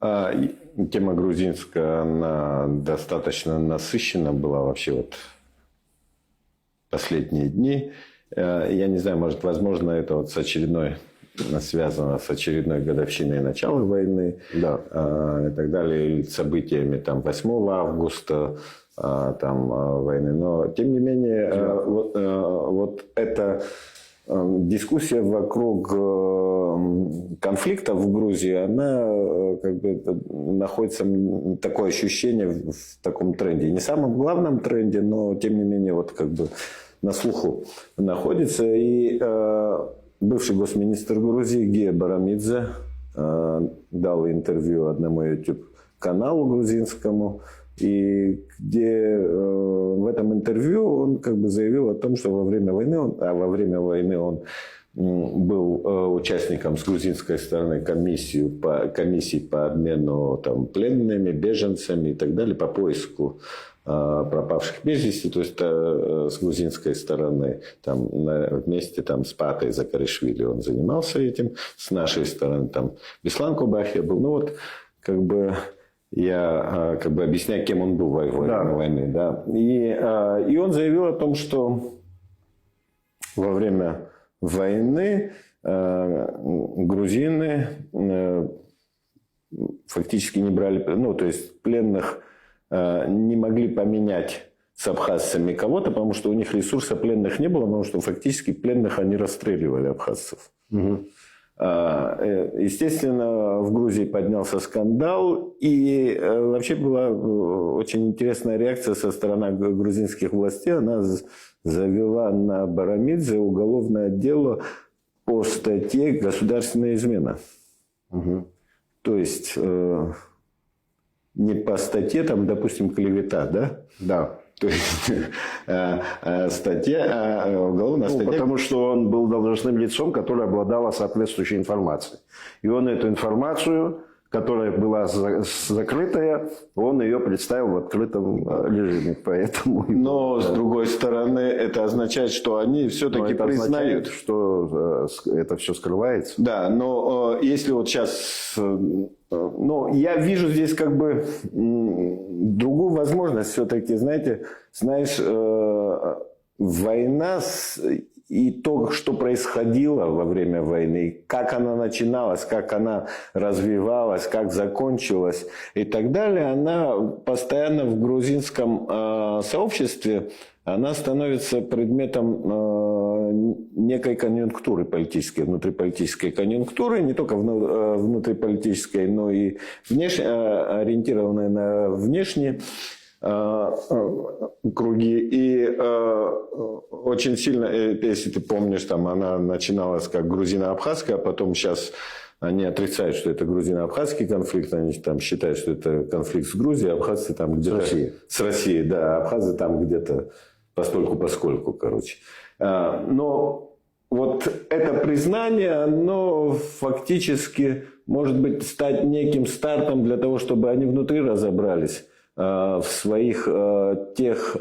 Тема грузинская, она достаточно насыщена была вообще вот последние дни. Я не знаю, может, возможно, это вот связано с очередной годовщиной начала войны, да, и так далее, или событиями там 8 августа там, войны. Но, тем не менее, вот эта дискуссия вокруг конфликта в Грузии, она как бы находится, такое ощущение, в таком тренде. Не самом главном тренде, но тем не менее вот как бы на слуху находится. И бывший госминистр Грузии Гия Барамидзе дал интервью одному YouTube-каналу грузинскому, и где в этом интервью он как бы заявил о том, что во время войны он был участником с грузинской стороны комиссии по обмену там, пленными, беженцами и так далее, по поиску пропавших без вести, то есть с грузинской стороны там, вместе там, с Патой Закаришвили он занимался этим, с нашей стороны там Беслан Кубахия был. Ну вот как бы я как бы объясняю, кем он был во время войны. Да. И он заявил о том, что во время войны грузины фактически не брали, ну, то есть пленных не могли поменять с абхазцами кого-то, потому что у них ресурса пленных не было, потому что фактически пленных они расстреливали, абхазцев. Угу. Естественно, в Грузии поднялся скандал, и вообще была очень интересная реакция со стороны грузинских властей. Она завела на Барамидзе уголовное дело по статье «Государственная измена». Угу. То есть не по статье, там, допустим, клевета, да? Да. То есть статья, уголовная статья. Потому что он был должностным лицом, которое обладало соответствующей информацией. И он эту информацию, которая была закрытая, он ее представил в открытом режиме. Поэтому... Но, с другой стороны, это означает, что они все-таки признают, что это все скрывается. Да, но если вот сейчас... Но я вижу здесь как бы другую возможность все-таки, знаешь, война и то, что происходило во время войны, как она начиналась, как она развивалась, как закончилась и так далее, она постоянно в грузинском сообществе, она становится предметом некой конъюнктуры политической, внутриполитической конъюнктуры, не только внутриполитической, но и ориентированной на внешние круги. И очень сильно, если ты помнишь, там она начиналась как грузино-абхазская, а потом сейчас они отрицают, что это грузино-абхазский конфликт, они там считают, что это конфликт с Грузией, абхазцы там где-то... С Россией, да, абхазы там где-то постольку-поскольку, короче. Но вот это признание, оно фактически может быть стать неким стартом для того, чтобы они внутри разобрались в своих тех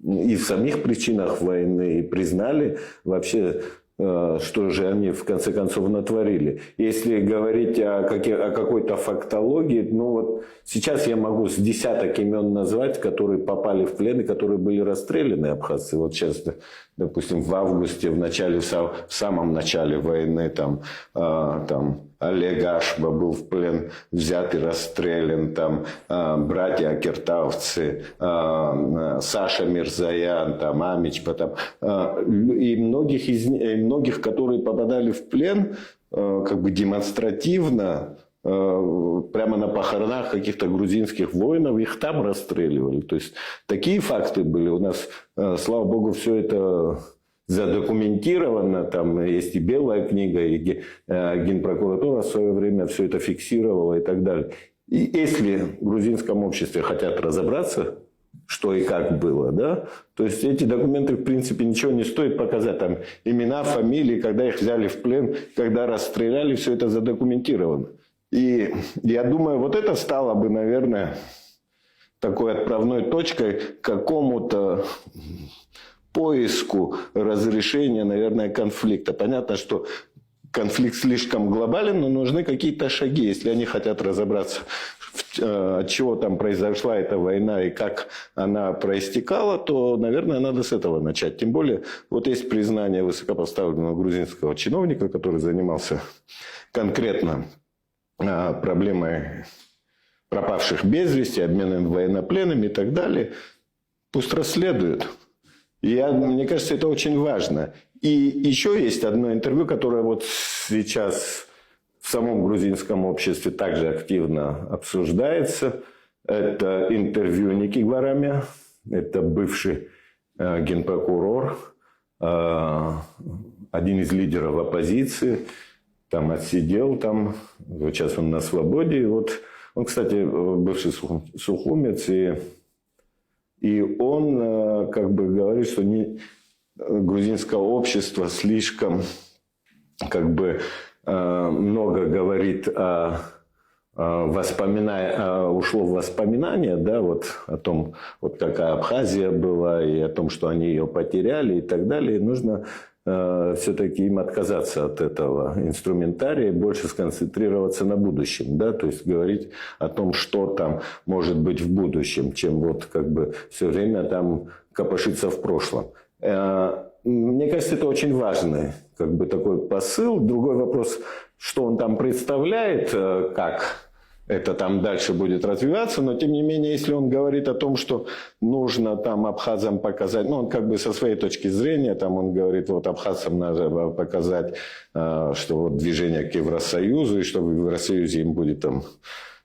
и в самих причинах войны и признали вообще, что же они в конце концов натворили. Если говорить о какой-то фактологии, ну вот сейчас я могу с десяток имен назвать, которые попали в плен и которые были расстреляны, абхазцы. Вот сейчас, допустим, в августе, в самом начале войны, там Олег Ашба был в плен взят и расстрелян, там братья Акертавцы, Саша Мирзаян, там Амичпа, там, и многих, которые попадали в плен, как бы демонстративно, прямо на похоронах каких-то грузинских воинов, их там расстреливали. То есть такие факты были у нас, слава богу, все это задокументировано, там есть и белая книга, и Генпрокуратура в свое время все это фиксировала и так далее. И если в грузинском обществе хотят разобраться, что и как было, да, то есть эти документы, в принципе, ничего не стоит показать. Там имена, фамилии, когда их взяли в плен, когда расстреляли, все это задокументировано. И я думаю, вот это стало бы, наверное, такой отправной точкой к какому-то поиску разрешения, наверное, конфликта. Понятно, что конфликт слишком глобален, но нужны какие-то шаги, если они хотят разобраться, от чего там произошла эта война и как она проистекала, то, наверное, надо с этого начать. Тем более, вот есть признание высокопоставленного грузинского чиновника, который занимался конкретно проблемой пропавших без вести, обменом военнопленными и так далее. Пусть расследуют. Мне кажется, это очень важно. И еще есть одно интервью, которое вот сейчас в самом грузинском обществе также активно обсуждается. Это интервью Ники Гварамя. Это бывший генпрокурор, один из лидеров оппозиции. Там отсидел, вот сейчас он на свободе. И вот он, кстати, бывший сухумец, и он как бы говорит, что грузинское общество слишком как бы много говорит ушло в воспоминания, да, вот о том, вот какая Абхазия была, и о том, что они ее потеряли и так далее. И нужно все-таки им отказаться от этого инструментария и больше сконцентрироваться на будущем, да, то есть говорить о том, что там может быть в будущем, чем вот как бы все время там копошиться в прошлом. Мне кажется, это очень важный как бы такой посыл. Другой вопрос, что он там представляет, как это там дальше будет развиваться, но тем не менее, если он говорит о том, что нужно там абхазам показать, он как бы со своей точки зрения, там он говорит, вот абхазам надо показать, что вот движение к Евросоюзу, и что в Евросоюзе им будет там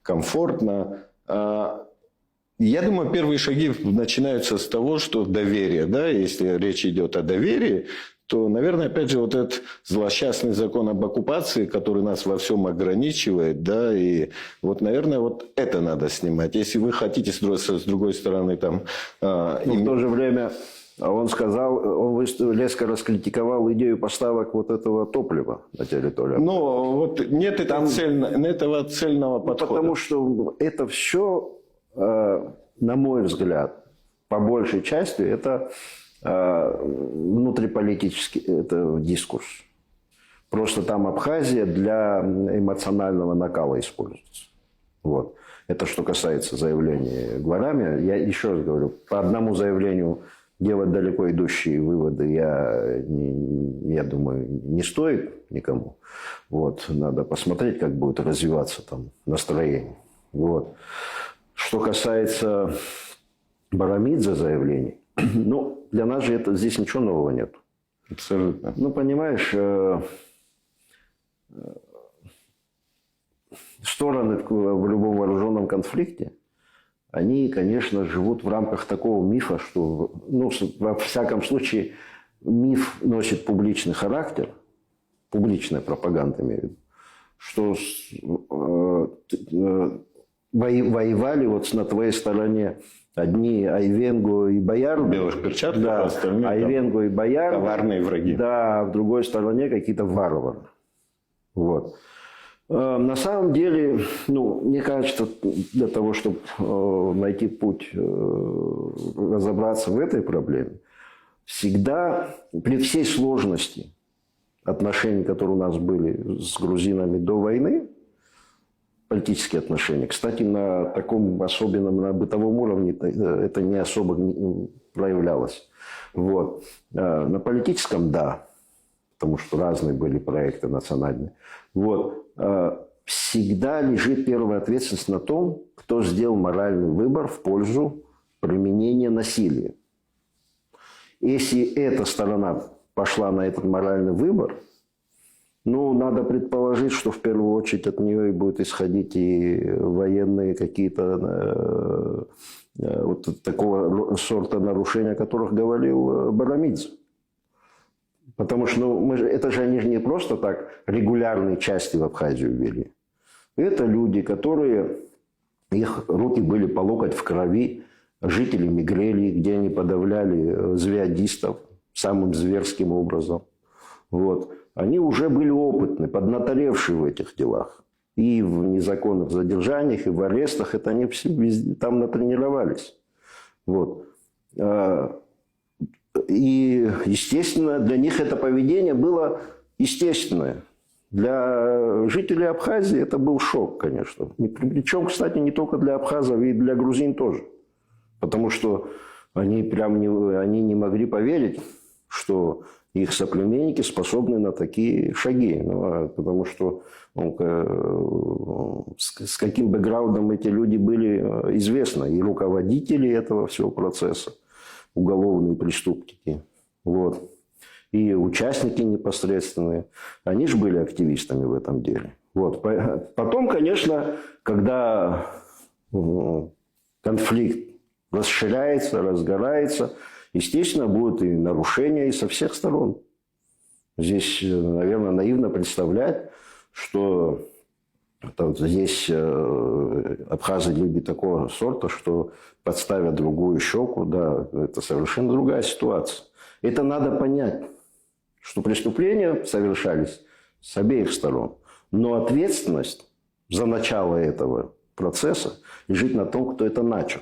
комфортно. Я думаю, первые шаги начинаются с того, что доверие, да, если речь идет о доверии, то, наверное, опять же, вот этот злосчастный закон об оккупации, который нас во всем ограничивает, да, и вот, наверное, вот это надо снимать. Если вы хотите, с другой стороны, там... В то же время он сказал, он резко раскритиковал идею поставок вот этого топлива на территорию. Ну, вот нет этого цельного подхода. Потому что это все, на мой взгляд, по большей части, это... внутриполитический это дискурс. Просто там Абхазия для эмоционального накала используется. Вот. Это что касается заявления Гварами. Я еще раз говорю, по одному заявлению делать далеко идущие выводы, я думаю, не стоит никому. Вот. Надо посмотреть, как будет развиваться там настроение. Вот. Что касается Барамидзе заявлений, ну, для нас же здесь ничего нового нет. Абсолютно. Ну, понимаешь, стороны в любом вооруженном конфликте, они, конечно, живут в рамках такого мифа, что, ну, во всяком случае, миф носит публичный характер, публичная пропаганда, имею в виду, что воевали вот на твоей стороне одни Айвенго и Бояр. В белых перчатках, да, а остальные Айвенго и Бояр. Коварные враги. Да, в другой стороне какие-то варвары. Вот. На самом деле, ну, мне кажется, для того, чтобы найти путь разобраться в этой проблеме, всегда, при всей сложности отношений, которые у нас были с грузинами до войны, политические отношения. Кстати, на таком особенном, на бытовом уровне это не особо проявлялось. Вот. На политическом – да, потому что разные были проекты национальные. Вот. Всегда лежит первая ответственность на том, кто сделал моральный выбор в пользу применения насилия. Если эта сторона пошла на этот моральный выбор, ну, надо предположить, что в первую очередь от нее и будут исходить и военные какие-то вот такого сорта нарушения, о которых говорил Барамидзе. Потому что это же они же не просто так регулярные части в Абхазию ввели. Это люди, которые, их руки были по локоть в крови, жители Мигрелии, где они подавляли звеодистов самым зверским образом. Вот. Они уже были опытны, поднаторевшие в этих делах. И в незаконных задержаниях, и в арестах. Это они все везде, там натренировались. Вот. И, естественно, для них это поведение было естественное. Для жителей Абхазии это был шок, конечно. Причем, кстати, не только для абхазов, и для грузин тоже. Потому что они не могли поверить, что их соплеменники способны на такие шаги. Потому что с каким бэкграундом эти люди были, известно. И руководители этого всего процесса, уголовные преступники. Вот. И участники непосредственные, они же были активистами в этом деле. Вот. Потом, конечно, когда конфликт расширяется, разгорается, естественно, будут и нарушения и со всех сторон. Здесь, наверное, наивно представлять, что здесь абхазы люди такого сорта, что подставят другую щеку, да, это совершенно другая ситуация. Это надо понять, что преступления совершались с обеих сторон. Но ответственность за начало этого процесса лежит на том, кто это начал.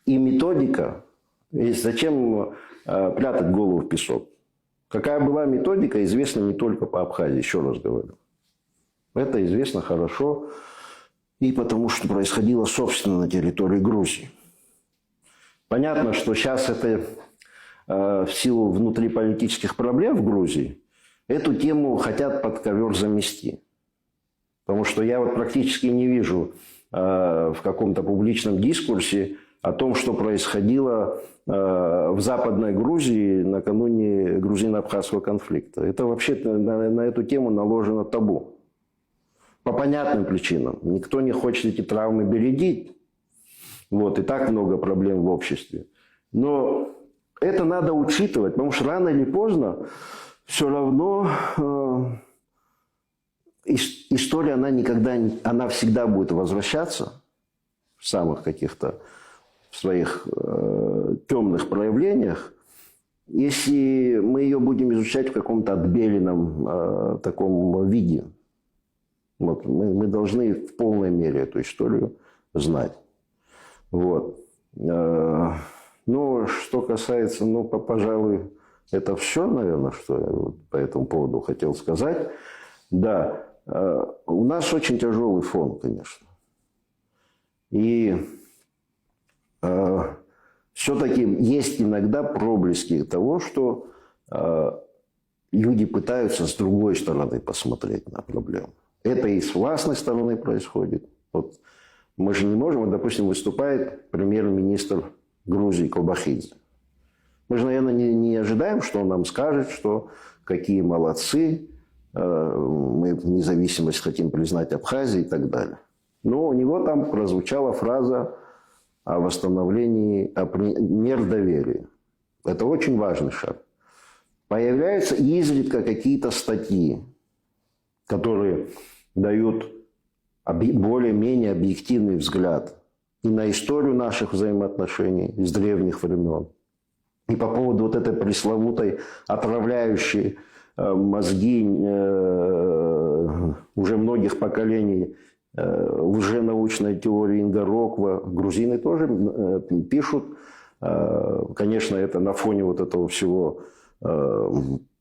И методика, и зачем прятать голову в песок? Какая была методика, известна не только по Абхазии, еще раз говорю. Это известно хорошо и потому, что происходило, собственно, на территории Грузии. Понятно, что сейчас это в силу внутриполитических проблем в Грузии, эту тему хотят под ковер замести. Потому что я вот практически не вижу в каком-то публичном дискурсе о том, что происходило в Западной Грузии накануне грузино-абхазского конфликта. Это вообще на эту тему наложено табу. По понятным причинам. Никто не хочет эти травмы бередить. Вот, и так много проблем в обществе. Но это надо учитывать, потому что рано или поздно все равно история, она всегда будет возвращаться в самых каких-то своих темных проявлениях, если мы ее будем изучать в каком-то отбеленном таком виде. Вот, мы должны в полной мере эту историю знать. Вот. Ну, что касается, пожалуй, это все, наверное, что я по этому поводу хотел сказать. Да, у нас очень тяжелый фон, конечно. И все-таки есть иногда проблески того, что люди пытаются с другой стороны посмотреть на проблему. Это и с властной стороны происходит. Вот мы же не можем, допустим, выступает премьер-министр Грузии Колбахидзе. Мы же, наверное, не ожидаем, что он нам скажет, что какие молодцы, мы независимость хотим признать Абхазии и так далее. Но у него там прозвучала фраза о восстановлении мер доверия. Это очень важный шаг. Появляются изредка какие-то статьи, которые дают более-менее объективный взгляд и на историю наших взаимоотношений с древних времен, и по поводу вот этой пресловутой отравляющей мозги уже многих поколений лженаучной теории Инга-Роква. Грузины тоже пишут. Конечно, это на фоне вот этого всего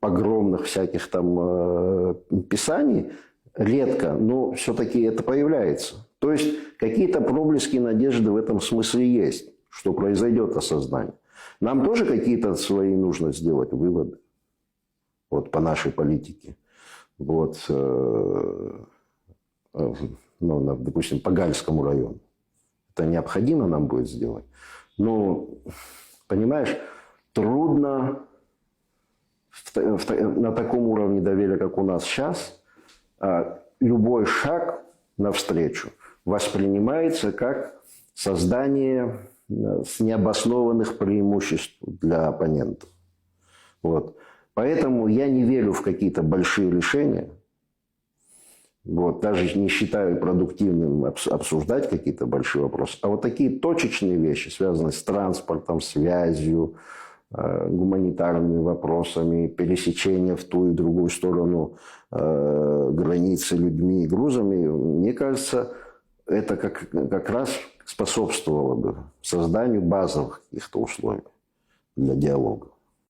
погромных всяких там писаний редко, но все-таки это появляется. То есть какие-то проблески надежды в этом смысле есть, что произойдет осознание. Нам тоже какие-то свои нужно сделать выводы вот, по нашей политике. Вот, допустим, по Гальскому району. Это необходимо нам будет сделать. Но, понимаешь, трудно на таком уровне доверия, как у нас сейчас, любой шаг навстречу воспринимается как создание с необоснованных преимуществ для оппонентов. Вот. Поэтому я не верю в какие-то большие решения. Вот. Даже не считаю продуктивным обсуждать какие-то большие вопросы. А вот такие точечные вещи, связанные с транспортом, связью, гуманитарными вопросами, пересечения в ту и другую сторону границы людьми и грузами, мне кажется, это как раз способствовало бы созданию базовых каких-то условий для диалога.